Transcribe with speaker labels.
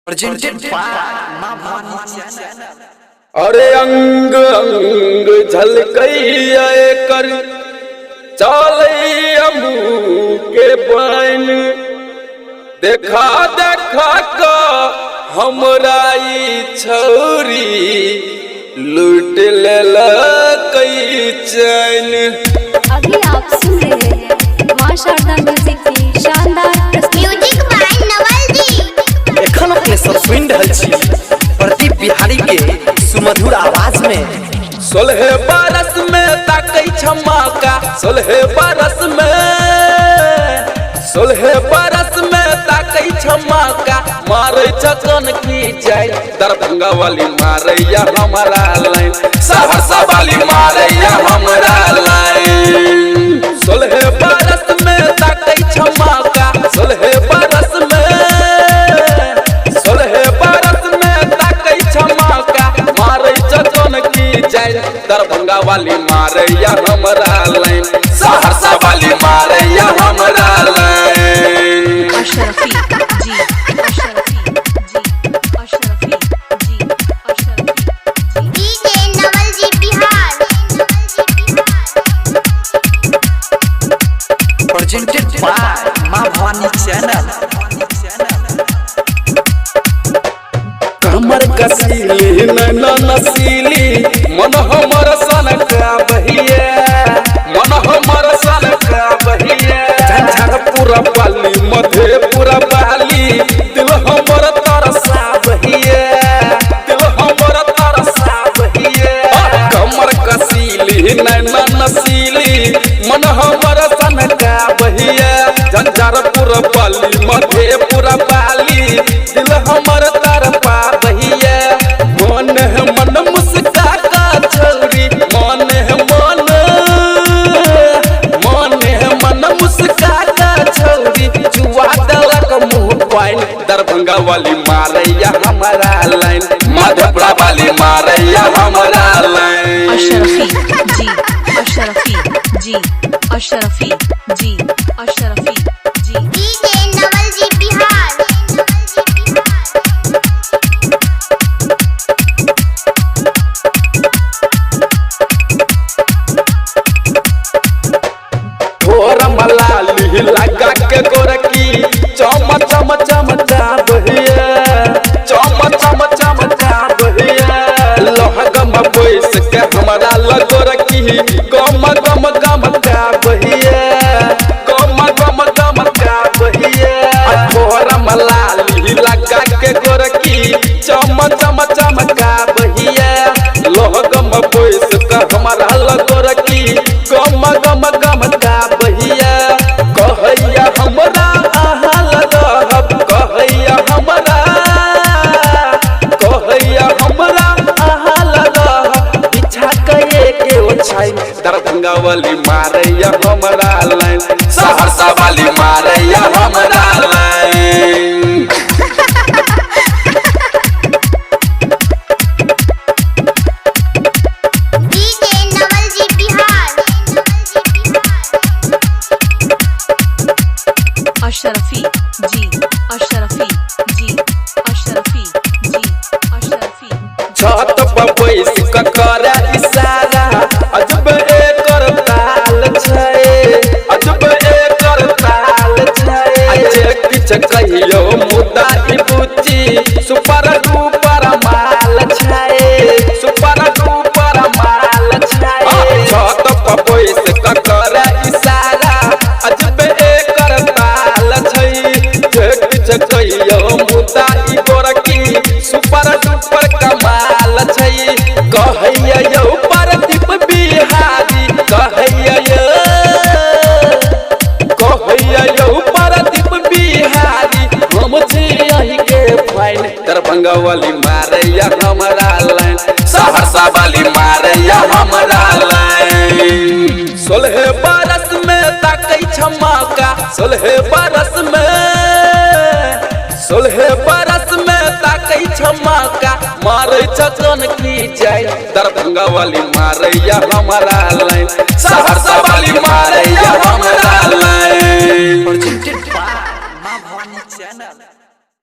Speaker 1: Presented by मां Bhavani channel.
Speaker 2: अरे अंग अंग झलकैया कर चलैया मुँह के बन देखा देखा का हमरा ई छौरी लूट लेलकै चैन।
Speaker 3: अभी आप सुन रहे हैं मां शारदा म्यूजिक की शानदार
Speaker 4: म्यूजिक बाय नवल जी।
Speaker 1: एखन अपने सब सुन रहल छी प्रदीप बिहारी के सुमधुर आवाज में।
Speaker 2: 16 बरस में ताकै छमका 16 बरस में 16 बरस में ताकै छमका मारे चकन की जाय दरभंगा वाली मारैया हमारा लाइन सहरसा वाली मारैया हमारा लाइन। 16 बरस में ताकै छमका 16 बरस में 16 बरस में ताकै छमका मारे चकन की जाय दरभंगा वाली मारैया हमारा लाइन सहरसा वाली मारैया हमारा लाइन।
Speaker 3: अशरफी जी अशरफी जी अशरफी जी अशरफी जी
Speaker 4: डीजे नवल जी बिहार।
Speaker 1: प्रेजेंटेड बाय मां भवानी चैनल।
Speaker 2: कमर कसीली नैना नसीली मन हमर सन का बहिया मन हमर सन का बहिया झंझारपुर वाली मधेपुर वाली दिल हमर तरसा बहिया दिल हमर तरसा बहिया। कमर कसीली नैना नसीली मन हमर सन का बहिया झंझारपुर वाली मधेपुर वाली दिल हमर तरपा बहिया। मन है मन मुस्का का छौरी मन है मन मुस्का का छौरी जुआ दलक मुँह पाइन दरभंगा वाली मारैया हमारा लाइन मधेपुरा वाली मारैया हमारा लाइन।
Speaker 3: अशरफी जी अशरफी जी अशरफी जी अशरफी जी
Speaker 4: डीजे नवल जी बिहार।
Speaker 2: थोर मलाली लगा के गोरकी चम चम चमचा बहिया चम चम चमचा बहिया लहगम बैस के हमारा लगोरकी गम गम गम का बहिया गम गम गम का बहिया। थोर मलाली लगा के गोरकी चम चम चमका बहिया लहगम बैस के हमारा लगोरकी गम गम गम का बहिया। कहैया हमरा आहा लगब कहैया हमरा आहा लगब पीछा कए के ओछाई दरभंगा वाली मारैया हमारा लाइन सहरसा वाली मारैया हमारा लाइन।
Speaker 4: डीजे नवल जी बिहार।
Speaker 3: अशरफी जी अशरफी जी अशरफी जी अशरफी
Speaker 2: छत पर बैस के करे इशारा अजब एकर ताल छै अजब एकर ताल छै। जे किछ कहियो मुद्दा ई बुच्ची सुपर डुपर माल छै सुपर डुपर माल छै। छत पर बैस के करे इशारा अजब एकर ताल छै जे किछ कहियो मुद्दा ई गोरकी सुपर डुपर कमाल छै। कहैया यौ प्रदीप बिहारी कहैया यौ प्रदीप बिहारी हम छी अही के फाइन दरभंगा वाली मारैया हमारा लाइन सहरसा वाली मारैया हमारा लाइन। 16 बरस में ताकै छमका 16 बरस में 16 बरस में ताकै छमका मारे चकन की जाय दरभंगा वाली मारैया हमारा लाइन सहरसा वाली मारैया हमारा लाइन।